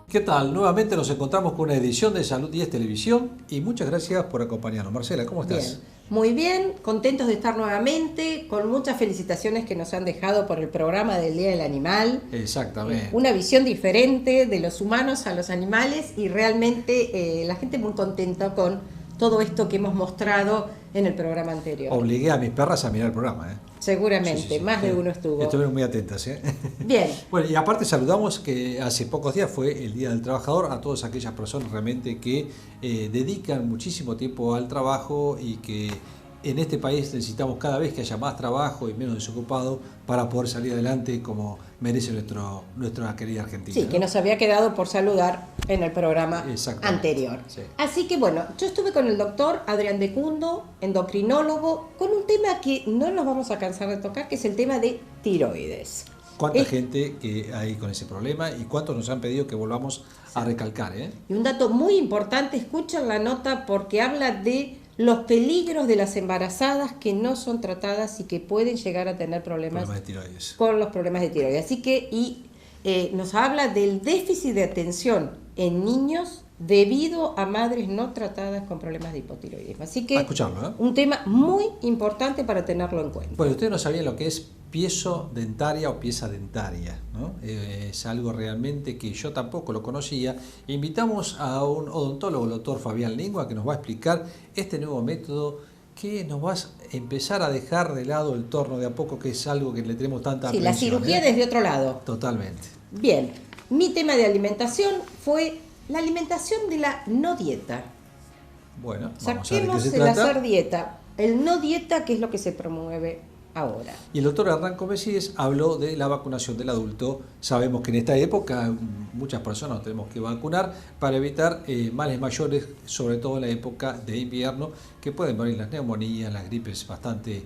¿Qué tal? Nuevamente nos encontramos con una edición de Salud 10 Televisión y muchas gracias por acompañarnos. Marcela, ¿cómo estás? Bien, muy bien, contentos de estar nuevamente, con muchas felicitaciones que nos han dejado por el programa del Día del Animal. Exactamente. Una visión diferente de los humanos a los animales y realmente la gente muy contenta con todo esto que hemos mostrado en el programa anterior. Obligué a mis perras a mirar el programa, ¿eh? Seguramente, Sí. más de uno estuvo. Estuvieron muy atentas, ¿eh? Bien. Bueno, y aparte saludamos que hace pocos días fue el Día del Trabajador, a todas aquellas personas realmente que dedican muchísimo tiempo al trabajo y que en este país necesitamos cada vez que haya más trabajo y menos desocupado para poder salir adelante como merece nuestra querida Argentina. Sí, ¿no? que nos había quedado por saludar en el programa anterior. Sí. Así que bueno, yo estuve con el doctor Adrián Decundo, endocrinólogo, con un tema que no nos vamos a cansar de tocar, que es el tema de tiroides. ¿Cuánta gente que hay con ese problema y cuántos nos han pedido que volvamos a recalcar? Y un dato muy importante, escuchen la nota porque habla de los peligros de las embarazadas que no son tratadas y que pueden llegar a tener problemas de tiroides. Con los problemas de tiroides. Así que nos habla del déficit de atención en niños debido a madres no tratadas con problemas de hipotiroidismo. Así que un tema muy importante para tenerlo en cuenta. Bueno, ustedes no sabían lo que es piezodentaria o pieza dentaria, ¿no? Es algo realmente que yo tampoco lo conocía. Invitamos a un odontólogo, el doctor Fabián Lingua, que nos va a explicar este nuevo método que nos va a empezar a dejar de lado el torno de a poco, que es algo que le tenemos tanta atención. Sí, la cirugía desde otro lado. Totalmente. Bien, mi tema de alimentación fue la alimentación de la no dieta. Bueno, saquemos el hacer dieta, el no dieta, que es lo que se promueve ahora. Y el doctor Hernán Comesíes habló de la vacunación del adulto. Sabemos que en esta época muchas personas nos tenemos que vacunar para evitar males mayores, sobre todo en la época de invierno, que pueden venir las neumonías, las gripes bastante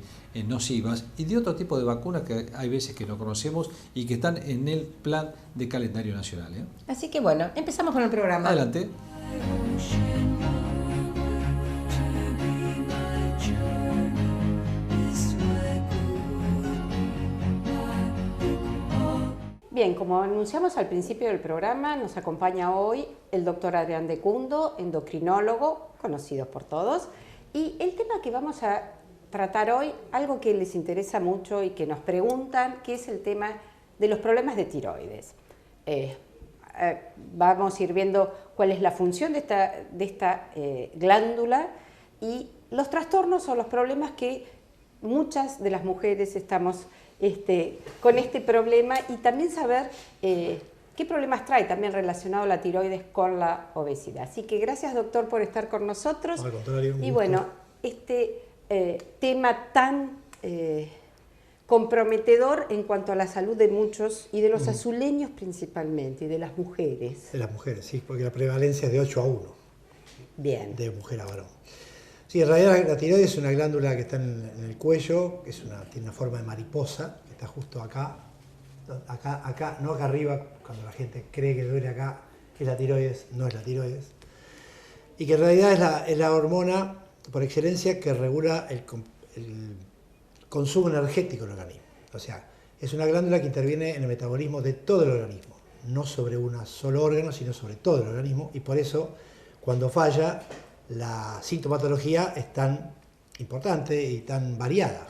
nocivas y de otro tipo de vacunas que hay veces que no conocemos y que están en el plan de calendario nacional, ¿eh? Así que bueno, empezamos con el programa. Adelante. Bien, como anunciamos al principio del programa, nos acompaña hoy el doctor Adrián Decundo, endocrinólogo, conocido por todos, y el tema que vamos a tratar hoy, algo que les interesa mucho y que nos preguntan, que es el tema de los problemas de tiroides. Vamos a ir viendo cuál es la función de esta glándula y los trastornos o los problemas que muchas de las mujeres estamos con este problema y también saber qué problemas trae también relacionado la tiroides con la obesidad. Así que gracias, doctor, por estar con nosotros. Al contrario, y bueno, tema tan comprometedor en cuanto a la salud de muchos y de los azuleños principalmente, y de las mujeres. De las mujeres, sí, porque la prevalencia es de 8 a 1. Bien. De mujer a varón. Sí, en realidad la tiroides es una glándula que está en el cuello, que tiene una forma de mariposa, que está justo acá, no acá arriba, cuando la gente cree que duele acá, que es la tiroides, no es la tiroides. Y que en realidad es la hormona por excelencia que regula el consumo energético del organismo. O sea, es una glándula que interviene en el metabolismo de todo el organismo, no sobre un solo órgano, sino sobre todo el organismo, y por eso, cuando falla, la sintomatología es tan importante y tan variada.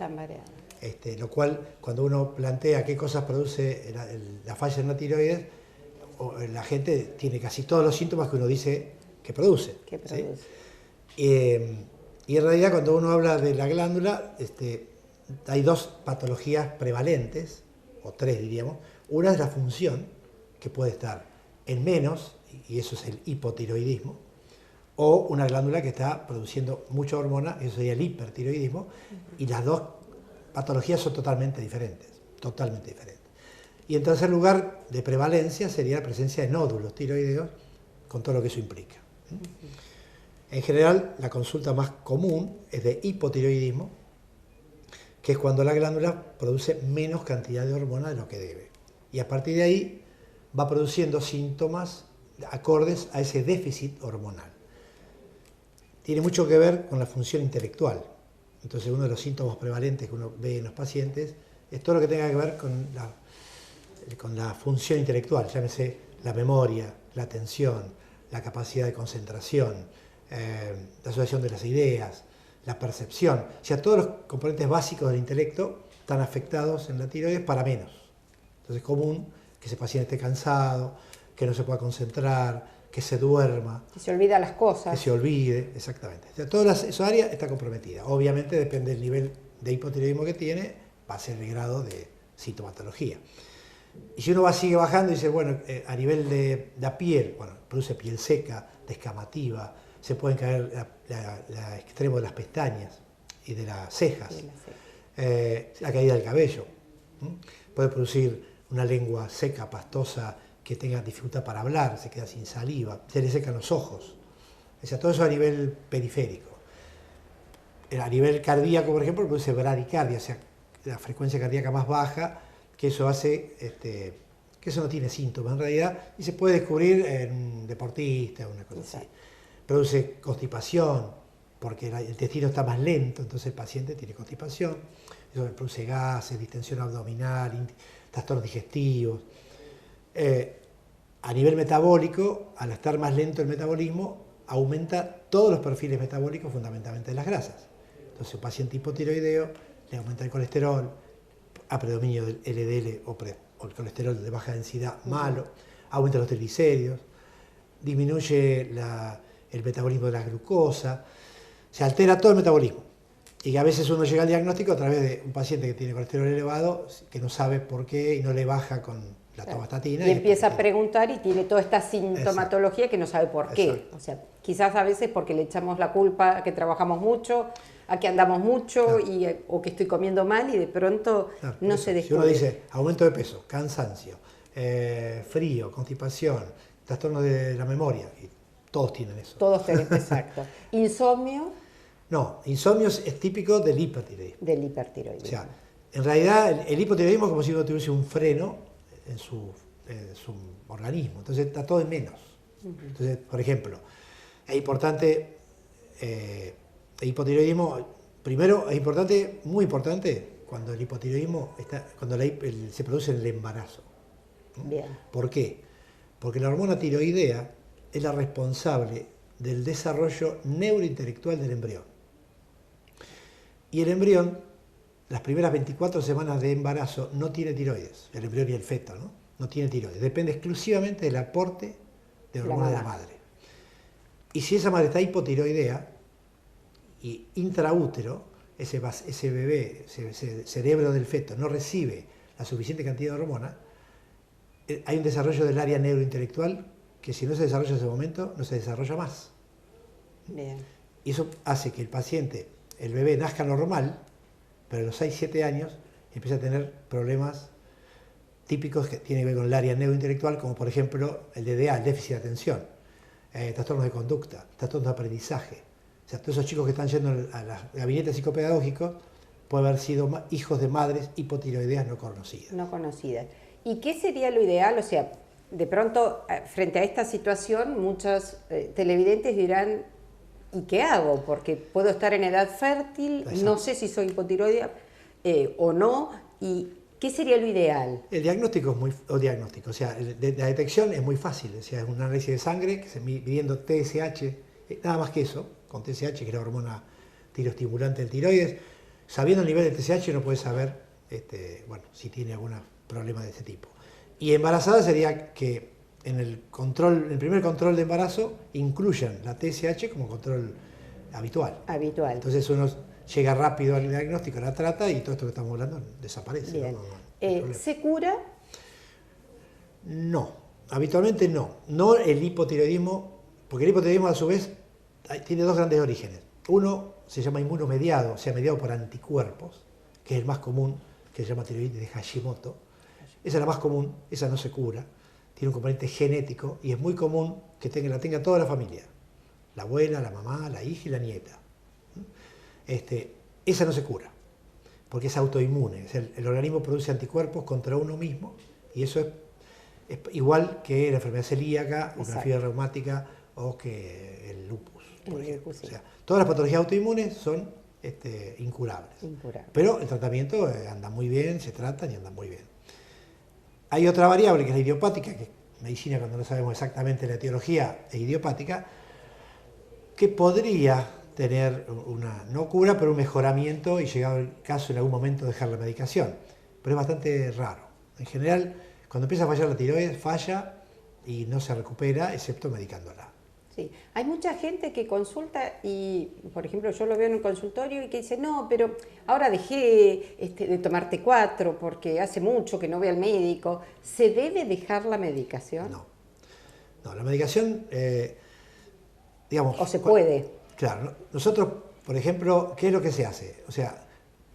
Lo cual, cuando uno plantea qué cosas produce la falla en la tiroides, la gente tiene casi todos los síntomas que uno dice que produce. ¿Sí? Y en realidad, cuando uno habla de la glándula, hay dos patologías prevalentes, o tres diríamos. Una es la función, que puede estar en menos, y eso es el hipotiroidismo, o una glándula que está produciendo mucha hormona, eso sería el hipertiroidismo, y las dos patologías son totalmente diferentes, totalmente diferentes. Y en tercer lugar, de prevalencia, sería la presencia de nódulos tiroideos, con todo lo que eso implica. En general, la consulta más común es de hipotiroidismo, que es cuando la glándula produce menos cantidad de hormona de lo que debe. Y a partir de ahí va produciendo síntomas acordes a ese déficit hormonal. Tiene mucho que ver con la función intelectual. Entonces, uno de los síntomas prevalentes que uno ve en los pacientes es todo lo que tenga que ver con la función intelectual, llámese la memoria, la atención, la capacidad de concentración, la asociación de las ideas, la percepción. O sea, todos los componentes básicos del intelecto están afectados en la tiroides para menos. Entonces es común que ese paciente esté cansado, que no se pueda concentrar, que se duerma. Que se olvida las cosas. Que se olvide, exactamente. O sea, toda esa área está comprometida. Obviamente depende del nivel de hipotiroidismo que tiene, va a ser el grado de sintomatología. Y si uno sigue bajando y dice, bueno, a nivel de la piel, bueno, produce piel seca, descamativa, se pueden caer el extremo de las pestañas y de las cejas, la caída del cabello. Puede producir una lengua seca, pastosa, que tenga dificultad para hablar, se queda sin saliva, se le secan los ojos. O sea, todo eso a nivel periférico. A nivel cardíaco, por ejemplo, produce bradicardia, o sea, la frecuencia cardíaca más baja, que eso hace, que eso no tiene síntomas en realidad, y se puede descubrir en un deportista, una cosa así. Produce constipación, porque el intestino está más lento, entonces el paciente tiene constipación, eso produce gases, distensión abdominal, trastornos digestivos. A nivel metabólico, al estar más lento el metabolismo, aumenta todos los perfiles metabólicos, fundamentalmente de las grasas. Entonces, un paciente hipotiroideo le aumenta el colesterol, a predominio del LDL o el colesterol de baja densidad malo, aumenta los triglicéridos, disminuye el metabolismo de la glucosa, se altera todo el metabolismo. Y a veces uno llega al diagnóstico a través de un paciente que tiene colesterol elevado, que no sabe por qué y no le baja con la tomastatina. Y empieza a preguntar y tiene toda esta sintomatología que no sabe por qué. Exacto. O sea, quizás a veces porque le echamos la culpa a que trabajamos mucho, a que andamos mucho, o que estoy comiendo mal y de pronto no se descubre. Si uno dice aumento de peso, cansancio, frío, constipación, trastorno de la memoria, y todos tienen eso. Todos tienen, exacto. Insomnio. No, insomnio es típico del hipertiroidismo. Del hipertiroidismo. O sea, en realidad el hipotiroidismo es como si uno tuviese un freno en su organismo, entonces está todo en menos. Entonces, por ejemplo, es importante, el hipotiroidismo, primero es importante, muy importante, cuando el hipotiroidismo se produce en el embarazo. Bien. ¿Por qué? Porque la hormona tiroidea es la responsable del desarrollo neurointelectual del embrión. Y el embrión, las primeras 24 semanas de embarazo, no tiene tiroides, el embrión y el feto, ¿no? No tiene tiroides, depende exclusivamente del aporte de hormona de la madre. Y si esa madre está hipotiroidea y intraútero, ese bebé, ese cerebro del feto no recibe la suficiente cantidad de hormona, hay un desarrollo del área neurointelectual que si no se desarrolla en ese momento, no se desarrolla más. Bien. Y eso hace que el bebé nazca normal, pero a los 6-7 años empieza a tener problemas típicos que tienen que ver con el área neurointelectual, como por ejemplo el DDA, el déficit de atención, trastornos de conducta, trastornos de aprendizaje. O sea, todos esos chicos que están yendo a los gabinetes psicopedagógicos pueden haber sido hijos de madres hipotiroideas no conocidas. No conocidas. ¿Y qué sería lo ideal? O sea, de pronto, frente a esta situación, muchos televidentes dirán, ¿y qué hago? Porque puedo estar en edad fértil, exacto, no sé si soy hipotiroidea o no, ¿y qué sería lo ideal? El diagnóstico o sea, la detección es muy fácil, o sea, es un análisis de sangre que se midiendo TSH, nada más que eso, con TSH, que es la hormona tiroestimulante del tiroides. Sabiendo el nivel de TSH uno puede saber si tiene algún problema de ese tipo. Y embarazada sería que en el primer control de embarazo incluyan la TSH como control habitual. Entonces uno llega rápido al diagnóstico, la trata y todo esto que estamos hablando desaparece. Bien. ¿Se cura? No, habitualmente no. No el hipotiroidismo, porque el hipotiroidismo a su vez tiene dos grandes orígenes. Uno se llama inmunomediado, o sea, mediado por anticuerpos, que es el más común, que se llama tiroiditis de Hashimoto. Esa es la más común, esa no se cura, tiene un componente genético y es muy común que la tenga toda la familia, la abuela, la mamá, la hija y la nieta. Esa no se cura, porque es autoinmune, el organismo produce anticuerpos contra uno mismo y eso es igual que la enfermedad celíaca o que la fiebre reumática o que el lupus, por ejemplo. Sí. O sea, todas las patologías autoinmunes son incurables. Pero el tratamiento anda muy bien, se tratan y andan muy bien. Hay otra variable que es la idiopática, que medicina, cuando no sabemos exactamente la etiología, es idiopática, que podría tener una, no cura, pero un mejoramiento y llegado el caso en algún momento dejar la medicación. Pero es bastante raro. En general, cuando empieza a fallar la tiroides, falla y no se recupera, excepto medicándola. Sí, hay mucha gente que consulta y, por ejemplo, yo lo veo en el consultorio y que dice, no, pero ahora dejé de tomar T4 porque hace mucho que no voy al médico. ¿Se debe dejar la medicación? No, no, la medicación, digamos... ¿O se puede? Claro, nosotros, por ejemplo, ¿qué es lo que se hace? O sea,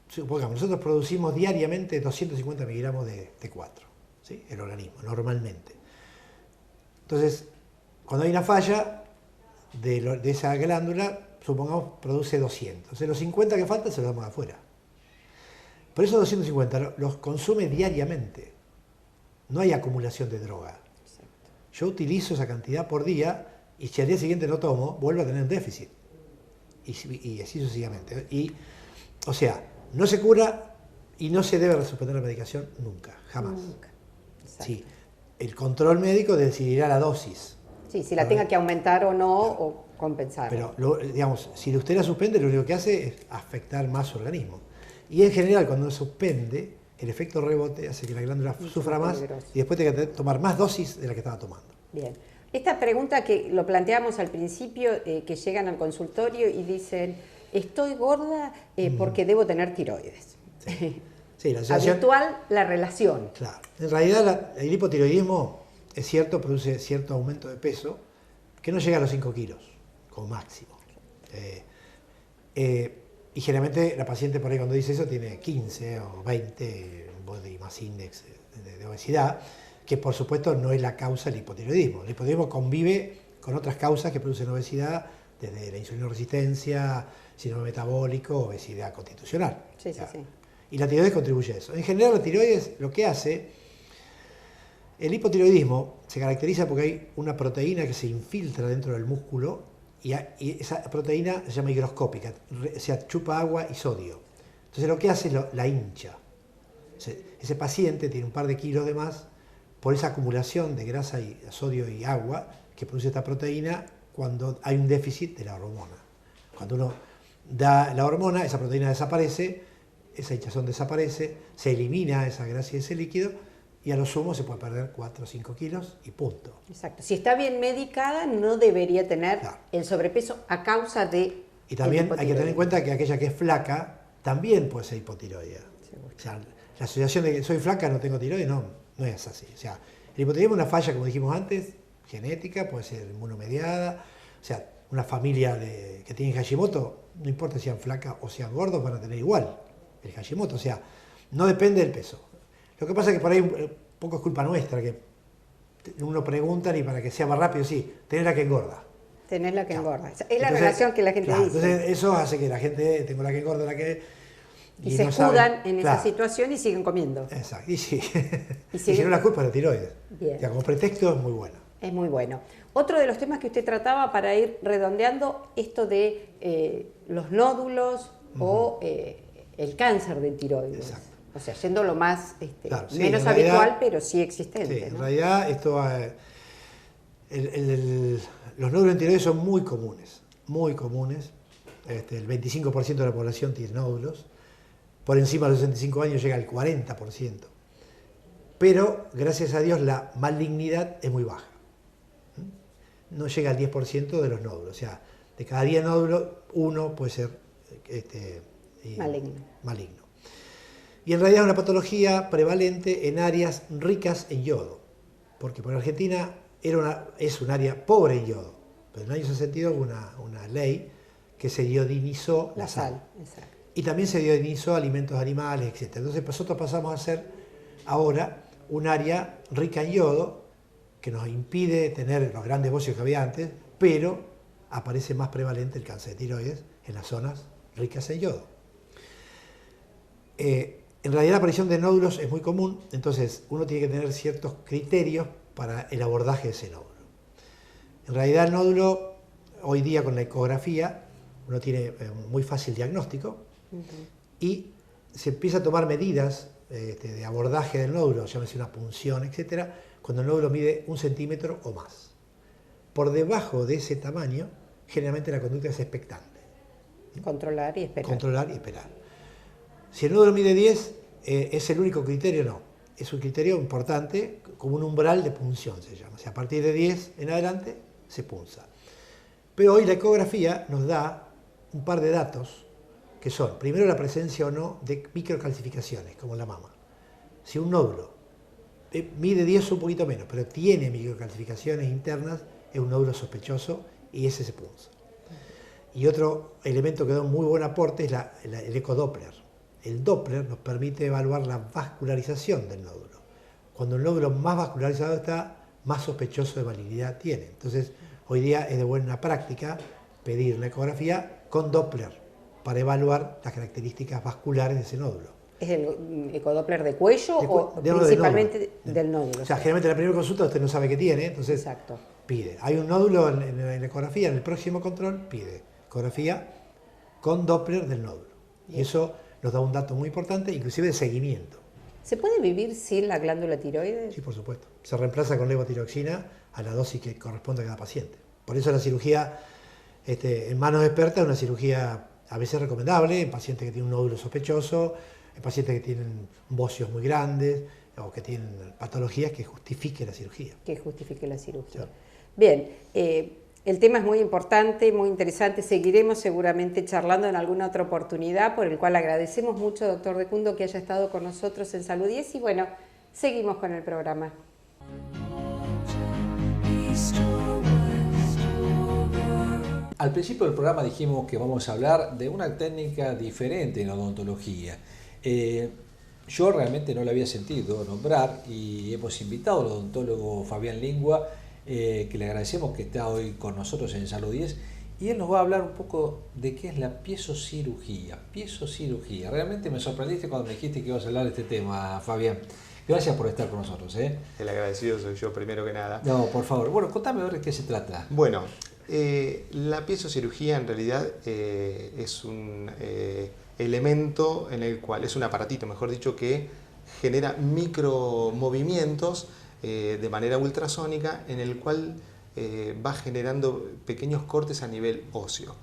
supongamos, nosotros producimos diariamente 250 miligramos de T4, ¿sí? El organismo, normalmente. Entonces, cuando hay una falla de esa glándula, supongamos, produce 200. Entonces, los 50 que faltan se los damos afuera. Por esos 250 los consume diariamente. No hay acumulación de droga. Exacto. Yo utilizo esa cantidad por día y si al día siguiente no tomo, vuelvo a tener un déficit. Y así sucesivamente. Y, o sea, no se cura y no se debe suspender la medicación nunca, jamás. Nunca. Exacto. Sí, el control médico decidirá la dosis. Sí, si la tenga que aumentar o no, o compensar. Pero, digamos, si usted la suspende, lo único que hace es afectar más su organismo. Y en general, cuando se el efecto rebote hace que la glándula sufra más y después tenga que tomar más dosis de la que estaba tomando. Bien. Esta pregunta que lo planteamos al principio, que llegan al consultorio y dicen, estoy gorda porque debo tener tiroides. Sí. Sí, la asociación, habitual la relación. Claro. En realidad el hipotiroidismo es cierto, produce cierto aumento de peso que no llega a los 5 kilos como máximo. Y generalmente la paciente por ahí cuando dice eso tiene 15 o 20 body mass index de obesidad, que por supuesto no es la causa del hipotiroidismo. El hipotiroidismo convive con otras causas que producen obesidad, desde la insulinoresistencia, síndrome metabólico, obesidad constitucional. Sí, sí, sí. Y la tiroides contribuye a eso. En general la tiroides lo que hace, el hipotiroidismo se caracteriza porque hay una proteína que se infiltra dentro del músculo y esa proteína se llama higroscópica, o sea, chupa agua y sodio. Entonces lo que hace es la hincha. Ese paciente tiene un par de kilos de más por esa acumulación de grasa, y sodio y agua que produce esta proteína cuando hay un déficit de la hormona. Cuando uno da la hormona, esa proteína desaparece, esa hinchazón desaparece, se elimina esa grasa y ese líquido y a lo sumo se puede perder 4 o 5 kilos y punto. Exacto. Si está bien medicada, no debería tener el sobrepeso a causa de... Y también hay que tener en cuenta que aquella que es flaca también puede ser hipotiroidea. O sea, la asociación de que soy flaca, no tengo tiroides, no es así. O sea, el hipotiroidismo es una falla, como dijimos antes, genética, puede ser inmunomediada. O sea, una familia que tiene Hashimoto, no importa si sean flacas o sean gordos, van a tener igual el Hashimoto. O sea, no depende del peso. Lo que pasa es que por ahí un poco es culpa nuestra, que uno pregunta y para que sea más rápido, sí, tener la que engorda. Tener la que engorda. Es la relación que la gente dice. Entonces eso hace que la gente, tengo la que engorda, la que... Y se escudan en esa situación y siguen comiendo. Exacto, y sí. Y si no, la culpa es la tiroides. Bien. O sea, como pretexto es muy bueno. Es muy bueno. Otro de los temas que usted trataba para ir redondeando, esto de los nódulos o el cáncer de tiroides. Exacto. O sea, yendo lo más Claro, sí, menos realidad, habitual, pero sí existente. Sí, ¿no? en realidad esto, los nódulos en tiroides son muy comunes, muy comunes. El 25% de la población tiene nódulos. Por encima de los 65 años llega al 40%. Pero, gracias a Dios, la malignidad es muy baja. No llega al 10% de los nódulos. O sea, de cada 10 nódulos, uno puede ser maligno. Y en realidad es una patología prevalente en áreas ricas en yodo. Porque por Argentina es un área pobre en yodo. Pero en el año 62 hubo una ley que se iodinizó la sal. Exacto. Y también se iodinizó alimentos animales, etc. Entonces nosotros pasamos a ser ahora un área rica en yodo, que nos impide tener los grandes bocios que había antes, pero aparece más prevalente el cáncer de tiroides en las zonas ricas en yodo. En realidad la aparición de nódulos es muy común, entonces uno tiene que tener ciertos criterios para el abordaje de ese nódulo. En realidad el nódulo, hoy día con la ecografía, uno tiene muy fácil diagnóstico y se empieza a tomar medidas de abordaje del nódulo, llámese una punción, etcétera, cuando el nódulo mide 1 centímetro o más. Por debajo de ese tamaño, generalmente la conducta es expectante. Controlar y esperar. Controlar y esperar. Si el nódulo mide 10, ¿es el único criterio? No. Es un criterio importante, como un umbral de punción se llama. O sea, a partir de 10 en adelante se punza. Pero hoy la ecografía nos da un par de datos, que son, primero, la presencia o no de microcalcificaciones, como la mama. Si un nódulo mide 10 o un poquito menos, pero tiene microcalcificaciones internas, es un nódulo sospechoso y ese se punza. Y otro elemento que da un muy buen aporte es el ecodoppler. El Doppler nos permite evaluar la vascularización del nódulo. Cuando el nódulo más vascularizado está, más sospechoso de malignidad tiene. Entonces, hoy día es de buena práctica pedir una ecografía con Doppler para evaluar las características vasculares de ese nódulo. ¿Es el ecodoppler de cuello o principalmente del nódulo? O sea, generalmente en la primera consulta usted no sabe qué tiene, entonces Exacto. pide. Hay un nódulo en la ecografía, en el próximo control pide ecografía con Doppler del nódulo. Y eso nos da un dato muy importante, inclusive de seguimiento. ¿Se puede vivir sin la glándula tiroides? Sí, por supuesto. Se reemplaza con levotiroxina a la dosis que corresponde a cada paciente. Por eso la cirugía en manos expertas es una cirugía a veces recomendable en pacientes que tienen un nódulo sospechoso, en pacientes que tienen bocios muy grandes o que tienen patologías que justifiquen la cirugía. Que justifique la cirugía. Sí. Bien, el tema es muy importante, muy interesante. Seguiremos seguramente charlando en alguna otra oportunidad, por el cual agradecemos mucho, doctor Decundo, que haya estado con nosotros en Salud 10 y bueno, seguimos con el programa. Al principio del programa dijimos que vamos a hablar de una técnica diferente en odontología. Yo realmente no la había sentido nombrar y hemos invitado al odontólogo Fabián Lingua, que le agradecemos que está hoy con nosotros en Salud 10, y él nos va a hablar un poco de qué es la piezocirugía. Piezocirugía. Realmente me sorprendiste cuando me dijiste que ibas a hablar de este tema, Fabián. Gracias por estar con nosotros. El agradecido soy yo, primero que nada. No, por favor. Bueno, contame ahora de qué se trata. Bueno, la piezocirugía en realidad es un elemento en el cual, es un aparatito, mejor dicho, que genera micromovimientos de manera ultrasónica, en el cual va generando pequeños cortes a nivel óseo.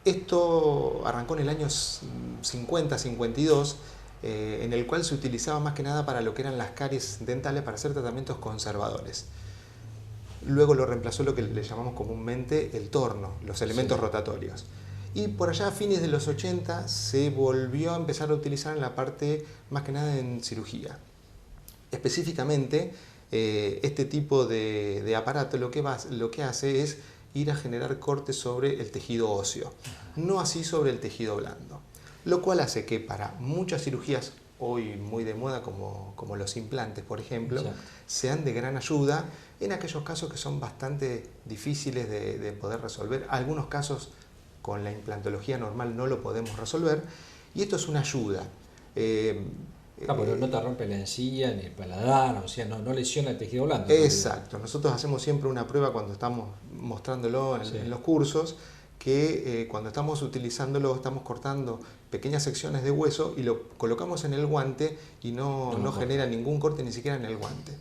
Esto arrancó en el año 50-52, en el cual se utilizaba más que nada para lo que eran las caries dentales, para hacer tratamientos conservadores. Luego lo reemplazó lo que le llamamos comúnmente el torno, los elementos rotatorios. Y por allá a fines de los 80 se volvió a empezar a utilizar en la parte más que nada en cirugía. Específicamente, este tipo de aparato lo que hace es ir a generar cortes sobre el tejido óseo, no así sobre el tejido blando. Lo cual hace que para muchas cirugías, hoy muy de moda como los implantes, por ejemplo, exacto, sean de gran ayuda en aquellos casos que son bastante difíciles de poder resolver. Algunos casos con la implantología normal no lo podemos resolver y esto es una ayuda. Pero no te rompe la encía ni el paladar, o sea, no lesiona el tejido blando. Exacto. Nosotros hacemos siempre una prueba cuando estamos mostrándolo en los cursos, que cuando estamos utilizándolo estamos cortando pequeñas secciones de hueso y lo colocamos en el guante y no genera ningún corte ni siquiera en el guante.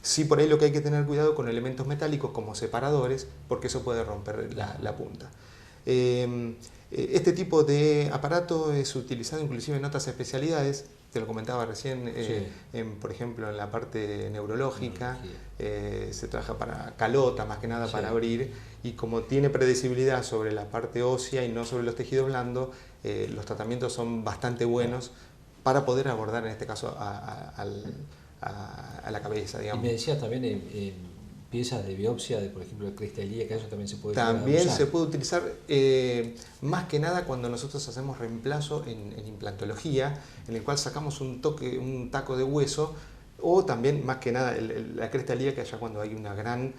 Sí, por ahí lo que hay que tener cuidado con elementos metálicos como separadores, porque eso puede romper la punta. Este tipo de aparato es utilizado inclusive en otras especialidades, te lo comentaba recién, por ejemplo en la parte neurológica, se trabaja para calota más que nada, para abrir, y como tiene predecibilidad sobre la parte ósea y no sobre los tejidos blandos, los tratamientos son bastante buenos para poder abordar en este caso a la cabeza, digamos. Y me decías también piezas de biopsia, por ejemplo, de cristalía, que eso también se puede utilizar. También se puede utilizar más que nada cuando nosotros hacemos reemplazo en implantología, en el cual sacamos un taco de hueso, o también más que nada la cresta ilíaca, ya cuando hay una gran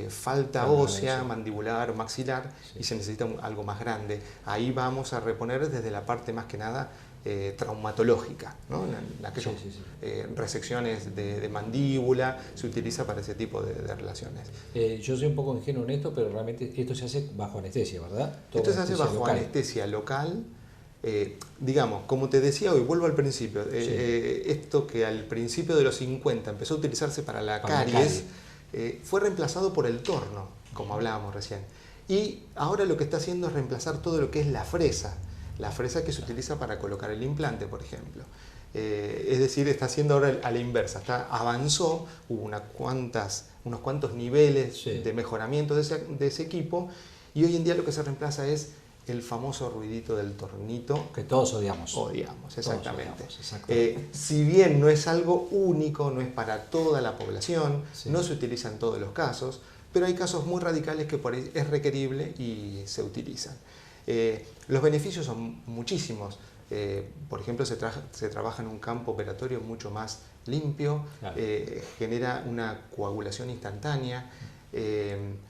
falta ósea, mandibular o maxilar, y se necesita algo más grande. Ahí vamos a reponer desde la parte más que nada traumatológica, ¿no? Aquellas resecciones de mandíbula se utiliza para ese tipo de relaciones. Yo soy un poco ingenuo en esto, pero realmente esto se hace bajo anestesia, ¿verdad? Esto se hace bajo anestesia local, digamos, como te decía hoy, vuelvo al principio, esto que al principio de los 50 empezó a utilizarse para la caries, fue reemplazado por el torno, como hablábamos recién. Y ahora lo que está haciendo es reemplazar todo lo que es la fresa que se utiliza para colocar el implante, por ejemplo. Es decir, está haciendo ahora a la inversa, avanzó, hubo unos cuantos niveles de mejoramiento de ese equipo, y hoy en día lo que se reemplaza es el famoso ruidito del tornito. Que todos odiamos. Odiamos, exactamente. Todos odiamos, si bien no es algo único, no es para toda la población, no se utiliza en todos los casos, pero hay casos muy radicales que por ahí es requerible y se utilizan. Los beneficios son muchísimos. Por ejemplo, se trabaja en un campo operatorio mucho más limpio, claro. Genera una coagulación instantánea,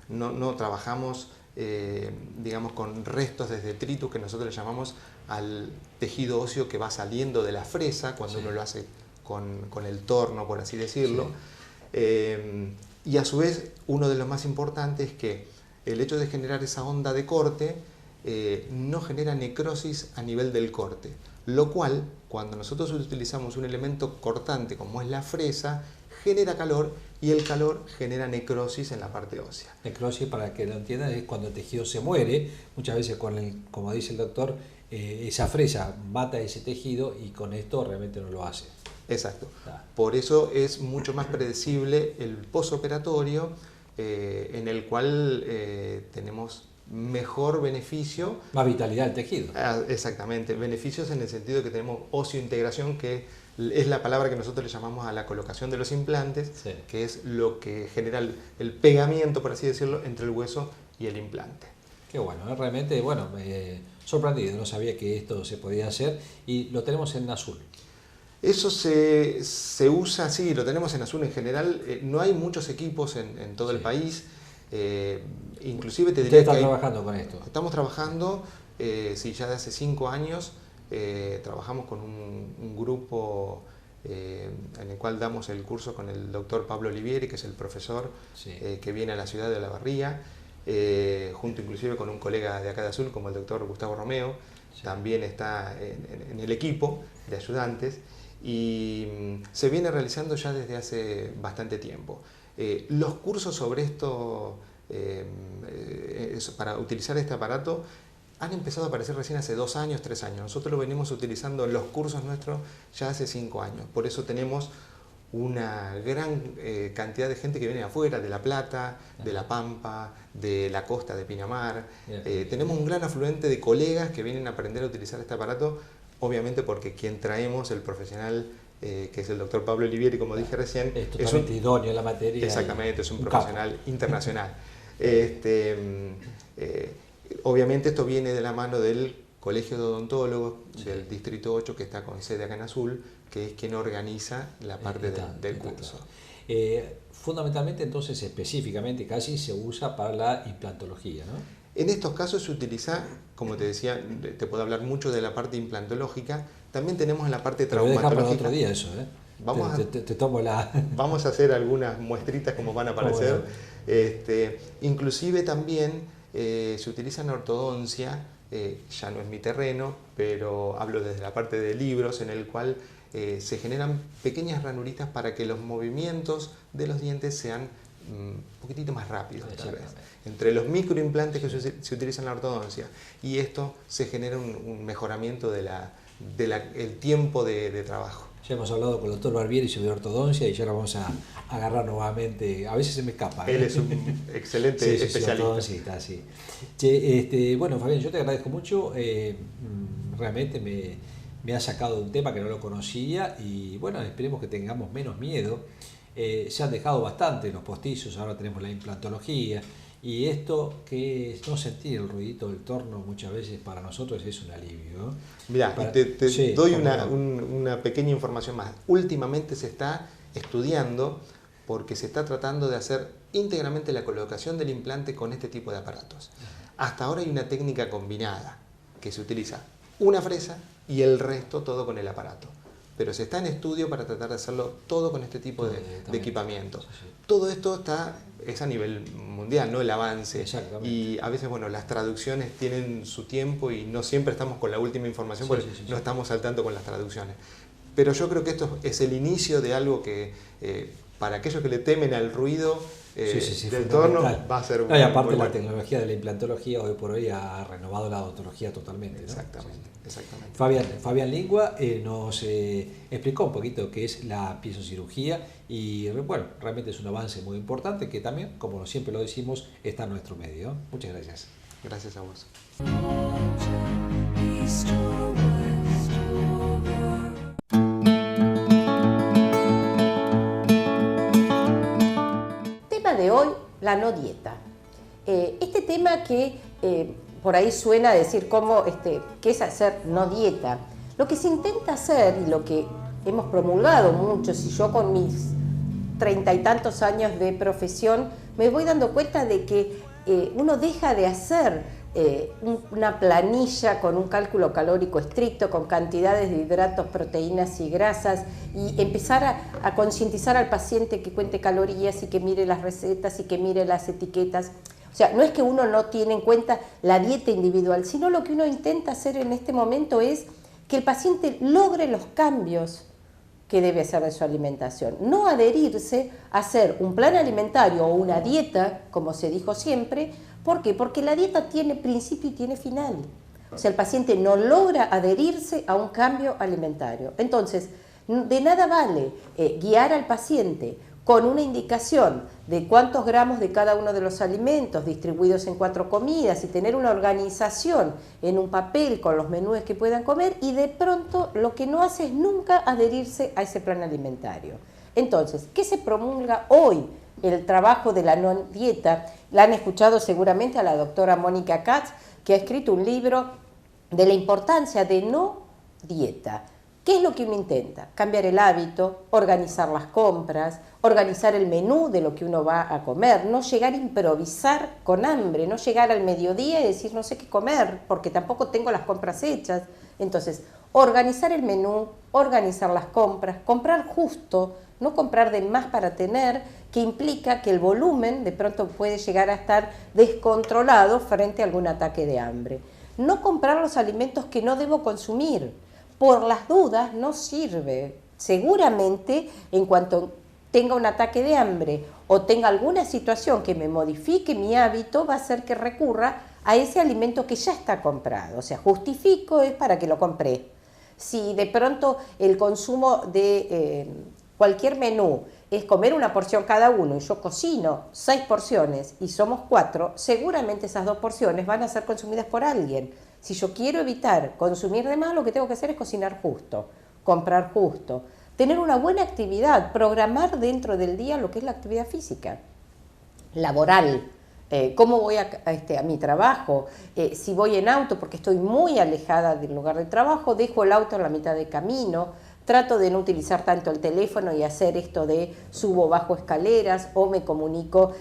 no trabajamos digamos con restos de detritus que nosotros le llamamos al tejido óseo que va saliendo de la fresa cuando uno lo hace con el torno, por así decirlo. Y a su vez, uno de los más importantes es que el hecho de generar esa onda de corte no genera necrosis a nivel del corte, lo cual, cuando nosotros utilizamos un elemento cortante como es la fresa, genera calor y el calor genera necrosis en la parte ósea. Necrosis, para que lo entiendan, es cuando el tejido se muere, muchas veces como dice el doctor, esa fresa mata ese tejido y con esto realmente no lo hace. Exacto. Por eso es mucho más predecible el posoperatorio, en el cual tenemos mejor beneficio. Más vitalidad del tejido. Exactamente. Beneficios en el sentido de que tenemos oseointegración, que es la palabra que nosotros le llamamos a la colocación de los implantes, que es lo que genera el pegamiento, por así decirlo, entre el hueso y el implante. Qué bueno, realmente, bueno, sorprendido, no sabía que esto se podía hacer y lo tenemos en azul. Eso se usa, sí, lo tenemos en azul en general. No hay muchos equipos en todo el país. Inclusive te diría que ¿Ustedes están trabajando con esto? Estamos trabajando, sí, ya de hace 5 años. Trabajamos con un grupo en el cual damos el curso con el doctor Pablo Olivieri, que es el profesor que viene a la ciudad de Olavarría, junto inclusive con un colega de acá de Azul, como el doctor Gustavo Romeo, también está en el equipo de ayudantes. Y se viene realizando ya desde hace bastante tiempo. Los cursos sobre esto, para utilizar este aparato, han empezado a aparecer recién hace 2 años, 3 años. Nosotros lo venimos utilizando en los cursos nuestros ya hace 5 años. Por eso tenemos una gran cantidad de gente que viene de afuera, de La Plata, de La Pampa, de la costa de Pinamar. Tenemos un gran afluente de colegas que vienen a aprender a utilizar este aparato. Obviamente porque quien traemos, el profesional, que es el doctor Pablo Olivieri, como dije recién, es totalmente idóneo en la materia. Exactamente, es un profesional internacional. Obviamente esto viene de la mano del Colegio de Odontólogos del Distrito 8, que está con sede acá en Azul, que es quien organiza la parte del curso. Fundamentalmente, entonces, específicamente, casi se usa para la implantología, ¿no? En estos casos se utiliza, como te decía, te puedo hablar mucho de la parte implantológica, también tenemos en la parte traumatológica. Pero deja para otro día eso, te tomo la... Vamos a hacer algunas muestritas como van a aparecer. Inclusive también se utiliza en ortodoncia, ya no es mi terreno, pero hablo desde la parte de libros, en el cual se generan pequeñas ranuritas para que los movimientos de los dientes sean un poquitito más rápido, tal vez. Entre los microimplantes que se utilizan en la ortodoncia y esto se genera un mejoramiento del tiempo de trabajo. Ya hemos hablado con el doctor Barbieri sobre ortodoncia y ya lo vamos a agarrar nuevamente. A veces se me escapa. Él es un excelente especialista. Sí. Bueno, Fabián, yo te agradezco mucho. Realmente me ha sacado de un tema que no lo conocía y bueno, esperemos que tengamos menos miedo. Se han dejado bastante los postizos, ahora tenemos la implantología y esto que no sentir el ruidito del torno muchas veces para nosotros es un alivio, ¿no? Mirá, te doy una pequeña información más. Últimamente se está estudiando porque se está tratando de hacer íntegramente la colocación del implante con este tipo de aparatos. Hasta ahora hay una técnica combinada que se utiliza una fresa y el resto todo con el aparato. pero se está en estudio para tratar de hacerlo todo con este tipo de equipamiento. Todo esto es a nivel mundial, ¿no? El avance. Exactamente. Y a veces, bueno, las traducciones tienen su tiempo y no siempre estamos con la última información porque no estamos al tanto con las traducciones. Pero yo creo que esto es el inicio de algo que para aquellos que le temen al ruido del entorno va a ser y aparte muy la bueno. tecnología de la implantología hoy por hoy ha renovado la odontología totalmente, ¿no? Exactamente, exactamente. Fabián Lingua nos explicó un poquito qué es la piezocirugía y bueno, realmente es un avance muy importante que también, como siempre lo decimos, está en nuestro medio. Muchas gracias. Gracias a vos. Tema de hoy, la no dieta. Este tema que por ahí suena a decir qué es hacer no dieta. Lo que se intenta hacer y lo que hemos promulgado muchos, y yo con mis 30 y tantos años de profesión me voy dando cuenta de que uno deja de hacer una planilla con un cálculo calórico estricto, con cantidades de hidratos, proteínas y grasas, y empezar a concientizar al paciente que cuente calorías y que mire las recetas y que mire las etiquetas. O sea, no es que uno no tiene en cuenta la dieta individual, sino lo que uno intenta hacer en este momento es que el paciente logre los cambios que debe hacer de su alimentación. No adherirse a hacer un plan alimentario o una dieta, como se dijo siempre. ¿Por qué? Porque la dieta tiene principio y tiene final. O sea, el paciente no logra adherirse a un cambio alimentario. Entonces, de nada vale guiar al paciente con una indicación de cuántos gramos de cada uno de los alimentos distribuidos en 4 comidas y tener una organización en un papel con los menús que puedan comer, y de pronto lo que no hace es nunca adherirse a ese plan alimentario. Entonces, ¿qué se promulga hoy? El trabajo de la no dieta. La han escuchado seguramente a la doctora Mónica Katz, que ha escrito un libro de la importancia de no dieta. ¿Qué es lo que uno intenta? Cambiar el hábito, organizar las compras, organizar el menú de lo que uno va a comer, no llegar a improvisar con hambre, no llegar al mediodía y decir no sé qué comer, porque tampoco tengo las compras hechas. Entonces, organizar el menú, organizar las compras, comprar justo, no comprar de más para tener, que implica que el volumen de pronto puede llegar a estar descontrolado frente a algún ataque de hambre. No comprar los alimentos que no debo consumir. Por las dudas no sirve. Seguramente en cuanto tenga un ataque de hambre o tenga alguna situación que me modifique mi hábito, va a hacer que recurra a ese alimento que ya está comprado. O sea, justifico es para que lo compré. Si de pronto el consumo de cualquier menú es comer una porción cada uno y yo cocino 6 porciones y somos 4, seguramente esas 2 porciones van a ser consumidas por alguien. Si yo quiero evitar consumir de más, lo que tengo que hacer es cocinar justo, comprar justo, tener una buena actividad, programar dentro del día lo que es la actividad física, laboral. Cómo voy a mi trabajo, si voy en auto porque estoy muy alejada del lugar de trabajo, dejo el auto en la mitad de camino, trato de no utilizar tanto el teléfono y hacer esto de subo, bajo escaleras o me comunico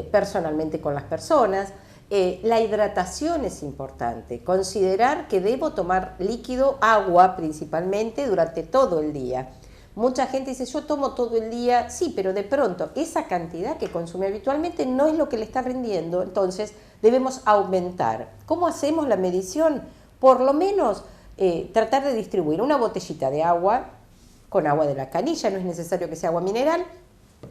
personalmente con las personas. La hidratación es importante, considerar que debo tomar líquido, agua principalmente, durante todo el día. Mucha gente dice, yo tomo todo el día, sí, pero de pronto esa cantidad que consume habitualmente no es lo que le está rindiendo, entonces debemos aumentar. ¿Cómo hacemos la medición? Por lo menos tratar de distribuir una botellita de agua con agua de la canilla, no es necesario que sea agua mineral,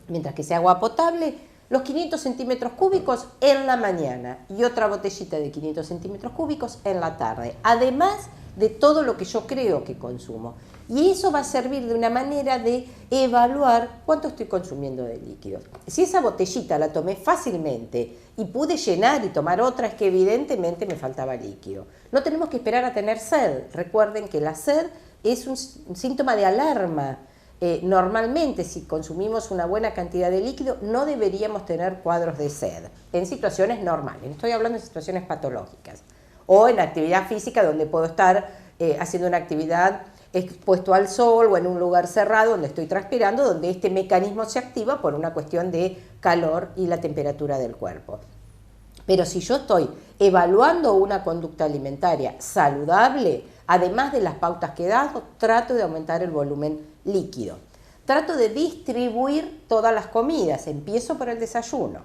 mientras que sea agua potable, los 500 centímetros cúbicos en la mañana y otra botellita de 500 centímetros cúbicos en la tarde, además de todo lo que yo creo que consumo. Y eso va a servir de una manera de evaluar cuánto estoy consumiendo de líquidos. Si esa botellita la tomé fácilmente y pude llenar y tomar otra, es que evidentemente me faltaba líquido. No tenemos que esperar a tener sed. Recuerden que la sed es un síntoma de alarma. Normalmente, si consumimos una buena cantidad de líquido, no deberíamos tener cuadros de sed en situaciones normales. Estoy hablando de situaciones patológicas o en actividad física donde puedo estar haciendo una actividad expuesto al sol o en un lugar cerrado donde estoy transpirando, donde este mecanismo se activa por una cuestión de calor y la temperatura del cuerpo. Pero si yo estoy evaluando una conducta alimentaria saludable, además de las pautas que he dado, trato de aumentar el volumen líquido. Trato de distribuir todas las comidas, empiezo por el desayuno.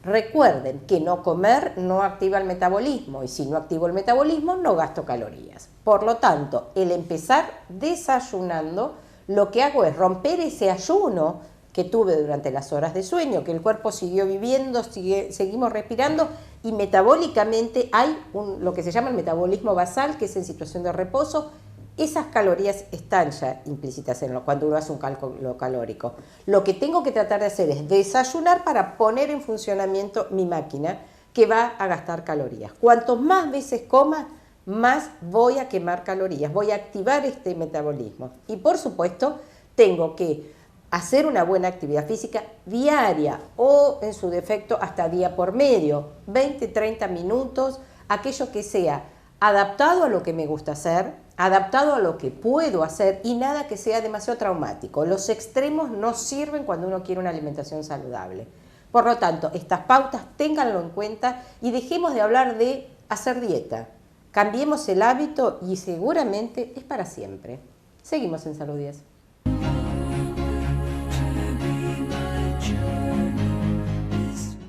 Recuerden que no comer no activa el metabolismo y si no activo el metabolismo no gasto calorías. Por lo tanto, el empezar desayunando, lo que hago es romper ese ayuno que tuve durante las horas de sueño, que el cuerpo siguió viviendo, seguimos respirando y metabólicamente hay lo que se llama el metabolismo basal, que es en situación de reposo. Esas calorías están ya implícitas cuando uno hace un cálculo calórico. Lo que tengo que tratar de hacer es desayunar para poner en funcionamiento mi máquina que va a gastar calorías. Cuanto más veces coma, más voy a quemar calorías, voy a activar este metabolismo. Y por supuesto, tengo que hacer una buena actividad física diaria o en su defecto hasta día por medio, 20-30 minutos, aquello que sea adaptado a lo que me gusta hacer, adaptado a lo que puedo hacer y nada que sea demasiado traumático. Los extremos no sirven cuando uno quiere una alimentación saludable. Por lo tanto, estas pautas ténganlo en cuenta y dejemos de hablar de hacer dieta. Cambiemos el hábito y seguramente es para siempre. Seguimos en Salud 10.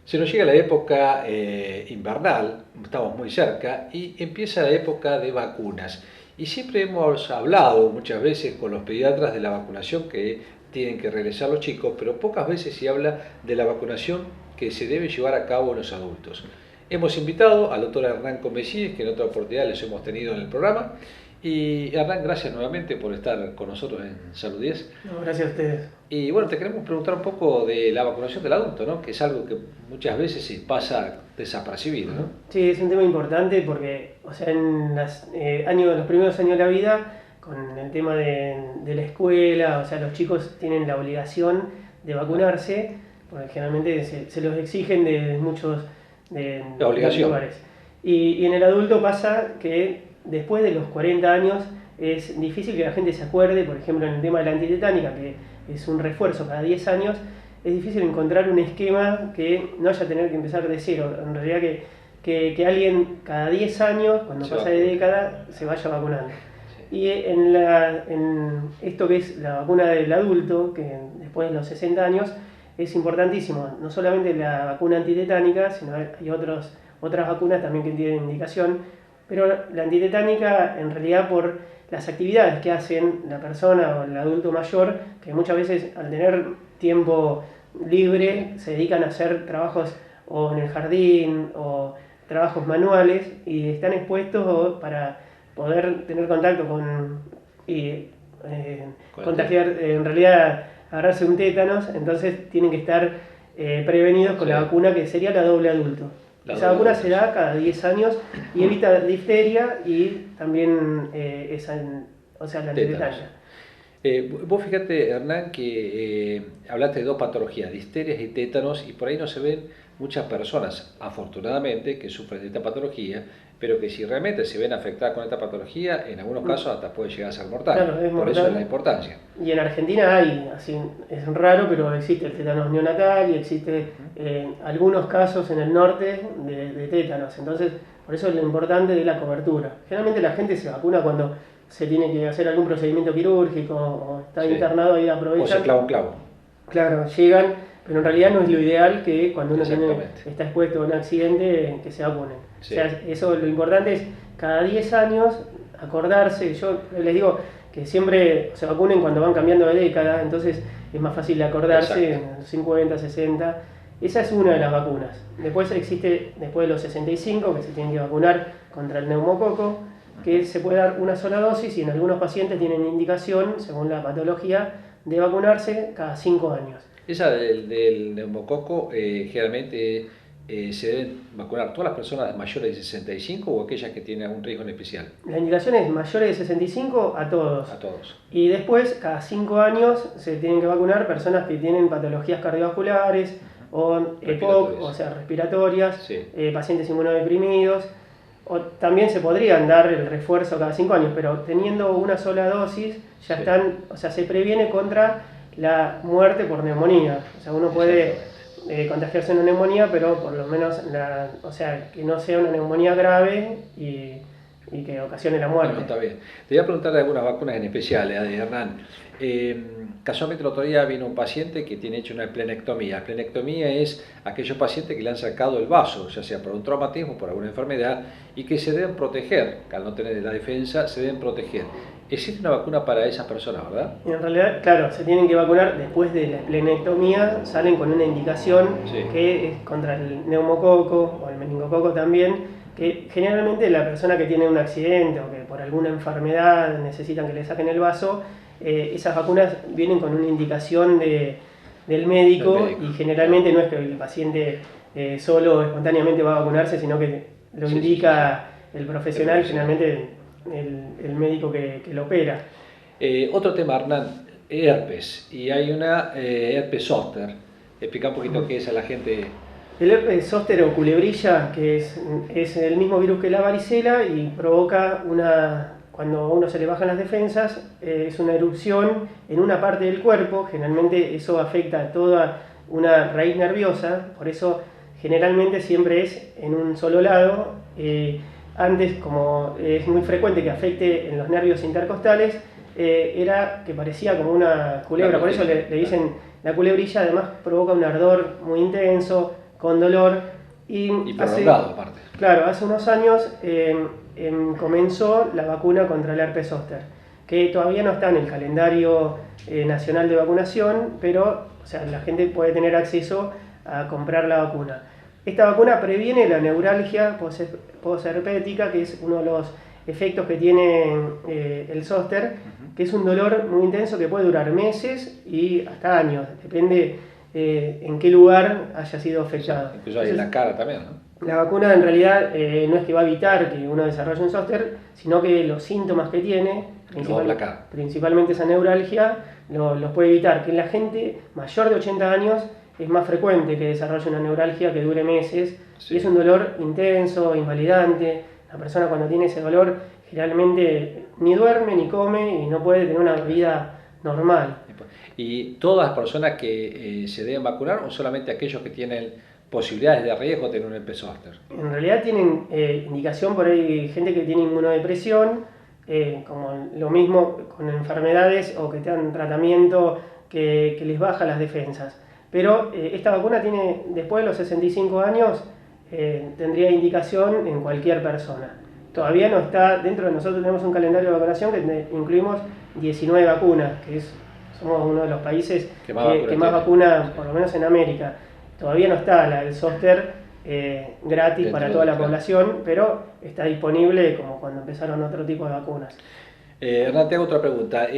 Se nos llega la época invernal, estamos muy cerca, y empieza la época de vacunas. Y siempre hemos hablado muchas veces con los pediatras de la vacunación que tienen que realizar los chicos, pero pocas veces se habla de la vacunación que se debe llevar a cabo en los adultos. Hemos invitado al doctor Hernán Comesíes, que en otra oportunidad les hemos tenido en el programa. Y Hernán, gracias nuevamente por estar con nosotros en Salud 10. No, gracias a ustedes. Y bueno, te queremos preguntar un poco de la vacunación del adulto, ¿no? Que es algo que muchas veces se pasa desapercibido, ¿no? Sí, es un tema importante porque, o sea, en los primeros años de la vida, con el tema de la escuela, o sea, los chicos tienen la obligación de vacunarse, porque generalmente se los exigen de muchos lugares. Y en el adulto pasa que después de los 40 años es difícil que la gente se acuerde, por ejemplo, en el tema de la antitetánica, que es un refuerzo cada 10 años, es difícil encontrar un esquema que no haya tener que empezar de cero. En realidad que alguien cada 10 años, cuando pasa de década, se vaya vacunando. Sí. Y en esto que es la vacuna del adulto, que después de los 60 años, es importantísimo, no solamente la vacuna antitetánica, sino hay otras vacunas también que tienen indicación. Pero la antitetánica, en realidad, por las actividades que hacen la persona o el adulto mayor, que muchas veces al tener tiempo libre se dedican a hacer trabajos o en el jardín o trabajos manuales y están expuestos para poder tener contacto contagiar, en realidad agarrarse un tétanos, entonces tienen que estar prevenidos con la vacuna que sería la doble adulto. Esa vacuna se da cada 10 años y evita difteria y también la antitetánica. Vos fíjate, Hernán, que hablaste de dos patologías, difterias y tétanos, y por ahí no se ven muchas personas, afortunadamente, que sufren de esta patología, pero que si realmente se ven afectadas con esta patología, en algunos casos hasta puede llegar a ser mortal. Claro, por mortal. Eso es la importancia. Y en Argentina hay, así es raro, pero existe el tétanos neonatal y existe algunos casos en el norte de tétanos. Entonces, por eso es lo importante de la cobertura. Generalmente la gente se vacuna cuando se tiene que hacer algún procedimiento quirúrgico o está internado y aprovechan. O se clava un clavo. Claro, llegan, pero en realidad no es lo ideal que cuando uno está expuesto a un accidente que se vacunen. Sí. O sea, eso lo importante es cada 10 años acordarse. Yo les digo que siempre se vacunen cuando van cambiando de década, entonces es más fácil de acordarse en los 50, 60. Esa es una de las vacunas. Después existe, después de los 65, que se tienen que vacunar contra el neumococo, que se puede dar una sola dosis y en algunos pacientes tienen indicación, según la patología, de vacunarse cada 5 años. Esa del neumococo, generalmente se deben vacunar todas las personas mayores de 65 o aquellas que tienen algún riesgo en especial. La indicación es mayores de 65 a todos. A todos. Y después, cada 5 años, se tienen que vacunar personas que tienen patologías cardiovasculares o EPOC, o sea, respiratorias, sí. Pacientes inmunodeprimidos. O también se podrían dar el refuerzo cada 5 años, pero teniendo una sola dosis ya están, o sea, se previene contra la muerte por neumonía. O sea, uno puede contagiarse una neumonía, pero por lo menos, o sea, que no sea una neumonía grave y que ocasione la muerte. Bueno, está bien. Te voy a preguntar de algunas vacunas en especial, Hernán. Casualmente el otro día vino un paciente que tiene hecho una esplenectomía. Esplenectomía es aquellos pacientes que le han sacado el vaso, ya sea por un traumatismo, por alguna enfermedad, y que se deben proteger, al no tener la defensa, se deben proteger. Existe una vacuna para esas personas, ¿verdad? En realidad, claro, se tienen que vacunar después de la esplenectomía, salen con una indicación que es contra el neumococo o el meningococo también, que generalmente la persona que tiene un accidente o que por alguna enfermedad necesitan que le saquen el vaso, esas vacunas vienen con una indicación del médico y generalmente no es que el paciente solo espontáneamente va a vacunarse, sino que lo indica el profesional, generalmente el médico que lo opera. Otro tema, Hernán, herpes, y hay una herpes zóster. Explica un poquito qué es a la gente. El herpes zóster o culebrilla, que es el mismo virus que la varicela y provoca cuando a uno se le bajan las defensas, es una erupción en una parte del cuerpo. Generalmente eso afecta a toda una raíz nerviosa, por eso generalmente siempre es en un solo lado. Antes, como es muy frecuente que afecte en los nervios intercostales, era que parecía como una culebra, por eso le dicen la culebrilla. Además provoca un ardor muy intenso, con dolor. Y prolongado aparte. Claro, hace unos años comenzó la vacuna contra el herpes zóster, que todavía no está en el calendario nacional de vacunación, pero o sea, la gente puede tener acceso a comprar la vacuna. Esta vacuna previene la neuralgia posherpética, que es uno de los efectos que tiene el zóster, que es un dolor muy intenso que puede durar meses y hasta años, depende en qué lugar haya sido afectado. Incluso hay en la cara también, ¿no? La vacuna en realidad no es que va a evitar que uno desarrolle un zóster, sino que los síntomas que tiene, principalmente esa neuralgia, los puede evitar. Que en la gente mayor de 80 años es más frecuente que desarrolle una neuralgia que dure meses, y es un dolor intenso, invalidante. La persona cuando tiene ese dolor generalmente ni duerme ni come y no puede tener una vida normal. ¿Y todas las personas que se deben vacunar o solamente aquellos que tienen posibilidades de riesgo de tener un herpes zóster? En realidad tienen indicación, por ahí gente que tiene inmunodepresión, como lo mismo con enfermedades o que tengan tratamiento que les baja las defensas. Pero esta vacuna tiene, después de los 65 años, tendría indicación en cualquier persona. Todavía no está, dentro de nosotros tenemos un calendario de vacunación que incluimos 19 vacunas, somos uno de los países que más vacuna, por lo menos en América. Todavía no está la del zóster gratis para toda la población, pero está disponible como cuando empezaron otro tipo de vacunas. Hernán, te hago otra pregunta.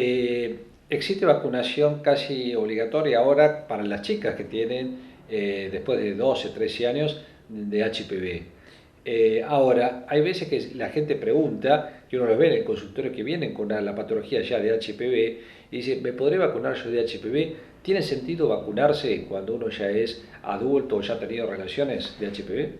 ¿Existe vacunación casi obligatoria ahora para las chicas que tienen, después de 12, 13 años, de HPV? Ahora, hay veces que la gente pregunta, que uno los ve en el consultorio que vienen con la patología ya de HPV, y dice, ¿me podré vacunar yo de HPV? ¿Tiene sentido vacunarse cuando uno ya es adulto o ya ha tenido relaciones de HPV?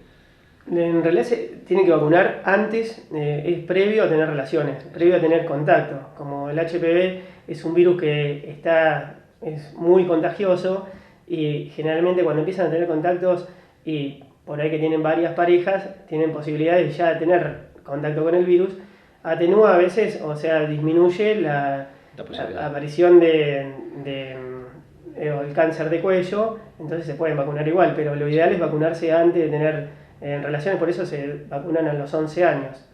En realidad se tiene que vacunar antes, es previo a tener relaciones, previo a tener contacto. Como el HPV es un virus que es muy contagioso y generalmente cuando empiezan a tener contactos y por ahí que tienen varias parejas, tienen posibilidades ya de tener contacto con el virus, atenúa a veces, o sea, disminuye la aparición el cáncer de cuello, entonces se pueden vacunar igual, pero lo ideal es vacunarse antes de tener relaciones, por eso se vacunan a los 11 años.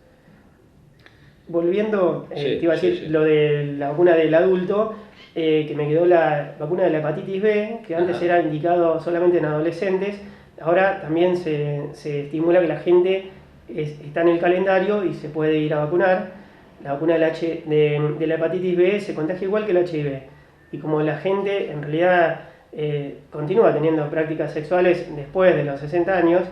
Volviendo, te iba a decir lo de la vacuna del adulto, que me quedó la vacuna de la hepatitis B, que antes era indicado solamente en adolescentes, ahora también se estimula que la gente está en el calendario y se puede ir a vacunar. La vacuna de la hepatitis B se contagia igual que el HIV. Y como la gente en realidad continúa teniendo prácticas sexuales después de los 60 años,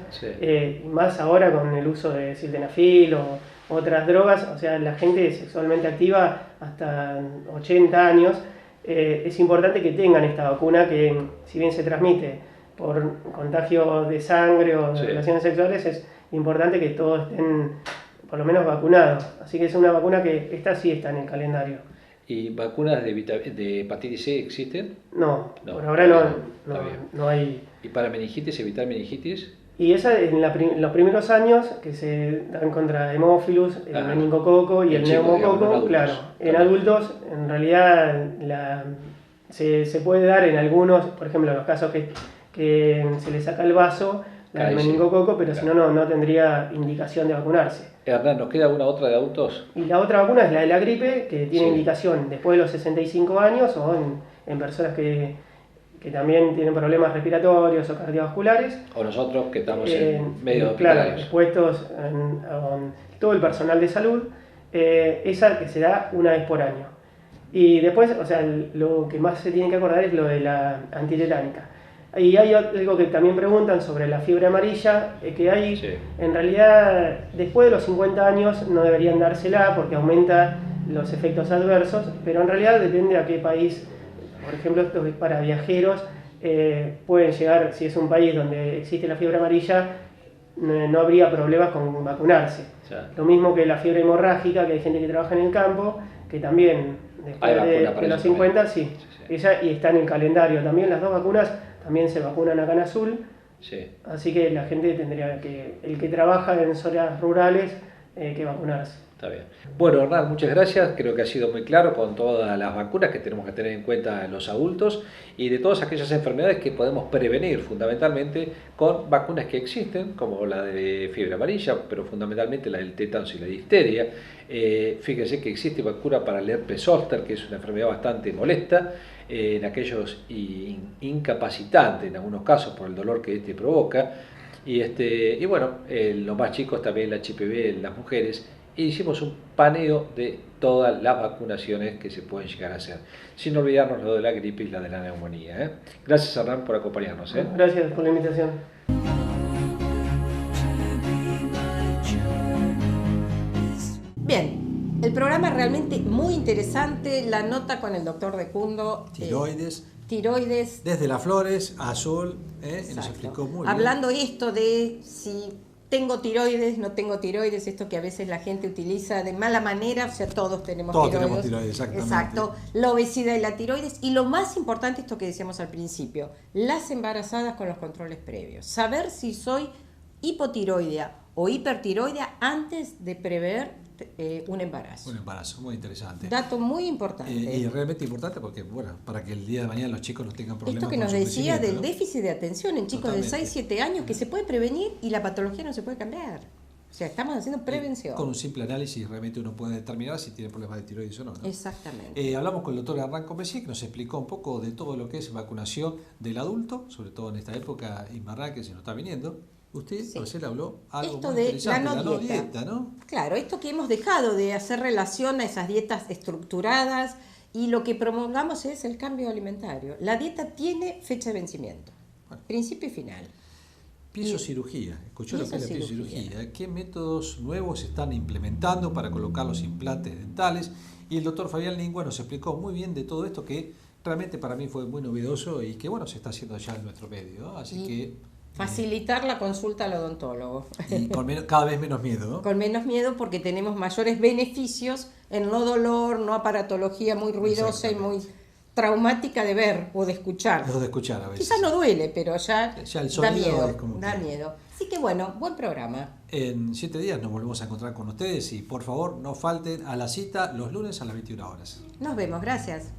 más ahora con el uso de sildenafil o otras drogas, o sea, la gente sexualmente activa hasta 80 años, es importante que tengan esta vacuna que, si bien se transmite por contagio de sangre o de relaciones sexuales, es importante que todos estén por lo menos vacunados. Así que es una vacuna que esta sí está en el calendario. ¿Y vacunas de hepatitis C existen? No, No, por ahora está bien. no hay. ¿Y para meningitis, evitar meningitis? Y esa en los primeros años que se dan contra hemófilus, el Ajá. meningococo y En el chicos, digamos, neumococo, no en adultos. claro. En Claro. adultos, en realidad, se puede dar en algunos, por ejemplo, en los casos que se le saca el vaso, la del Ahí sí. meningococo, pero Claro. si no, no tendría indicación de vacunarse. Hernán, ¿nos queda alguna otra de adultos? Y la otra vacuna es la de la gripe, que tiene Sí. indicación después de los 65 años o en personas que también tienen problemas respiratorios o cardiovasculares. O nosotros que estamos en medio claro, hospitalarios. expuestos a todo el personal de salud, esa que se da una vez por año. Y después, o sea, lo que más se tiene que acordar es lo de la antitetánica. Y hay algo que también preguntan sobre la fiebre amarilla, que hay, Sí. en realidad, después de los 50 años no deberían dársela porque aumenta los efectos adversos, pero en realidad depende a qué país. Por ejemplo, esto es para viajeros, pueden llegar, si es un país donde existe la fiebre amarilla, no habría problemas con vacunarse. Ya. Lo mismo que la fiebre hemorrágica, que hay gente que trabaja en el campo, que también Hay después vacuna de para los eso 50, también. sí. Sí. Ella, y está en el calendario también, las dos vacunas también se vacunan acá en Azul, Sí. así que la gente tendría que, el que trabaja en zonas rurales, que vacunarse. Está bien. Bueno, Hernán, muchas gracias. Creo que ha sido muy claro con todas las vacunas que tenemos que tener en cuenta en los adultos y de todas aquellas enfermedades que podemos prevenir fundamentalmente con vacunas que existen, como la de fiebre amarilla, pero fundamentalmente la del tétanos y la difteria. Fíjense que existe vacuna para el herpes zóster, que es una enfermedad bastante molesta, en aquellos incapacitantes en algunos casos por el dolor que este provoca. Y bueno, los más chicos también la HPV en las mujeres. E hicimos un paneo de todas las vacunaciones que se pueden llegar a hacer, sin olvidarnos lo de la gripe y la de la neumonía. Gracias, Hernán, por acompañarnos. Gracias por la invitación. Bien, el programa es realmente muy interesante, la nota con el doctor Decundo. Tiroides. Tiroides. Desde las flores a azul, nos Exacto. explicó muy bien. Hablando esto de si tengo tiroides, no tengo tiroides, esto que a veces la gente utiliza de mala manera, o sea, todos tenemos Todos tiroides. tenemos tiroides, exactamente. Exacto, la obesidad y la tiroides. Y lo más importante, esto que decíamos al principio, las embarazadas con los controles previos. Saber si soy hipotiroidea o hipertiroidea antes de prever un embarazo. Un embarazo, muy interesante. Dato muy importante. Y realmente importante porque, bueno, para que el día de mañana los chicos no tengan problemas Esto que con nos su decía crecimiento, del ¿no? déficit de atención en chicos Totalmente. de 6-7 años que se puede prevenir y la patología no se puede cambiar. O sea, estamos haciendo prevención. Con un simple análisis realmente uno puede determinar si tiene problemas de tiroides o no. Exactamente. Hablamos con el doctor Hernán Comesier, que nos explicó un poco de todo lo que es vacunación del adulto, sobre todo en esta época invernal que se nos está viniendo. Usted, Sí. Marcela, habló algo Esto muy de interesante, la no dieta. dieta, ¿no? Claro, esto que hemos dejado de hacer relación a esas dietas estructuradas y lo que promulgamos es el cambio alimentario. La dieta tiene fecha de vencimiento, Bueno. principio y final. Piezocirugía, escuchó lo que es la Piezocirugía. piezocirugía. ¿Qué métodos nuevos se están implementando para colocar los implantes dentales? Y el doctor Fabián Lingua nos explicó muy bien de todo esto que realmente para mí fue muy novedoso y que bueno, se está haciendo ya en nuestro medio, ¿no? Así Y que facilitar la consulta al odontólogo. y con cada vez menos miedo, ¿no? Con menos miedo porque tenemos mayores beneficios en no dolor, no aparatología muy ruidosa y muy traumática de ver o de escuchar. Lo de escuchar a veces. Quizás no duele, pero ya el da sonido miedo, es como da que- miedo. Así que bueno, buen programa. En 7 días nos volvemos a encontrar con ustedes y por favor no falten a la cita los lunes a las 21 horas. Nos vemos, gracias.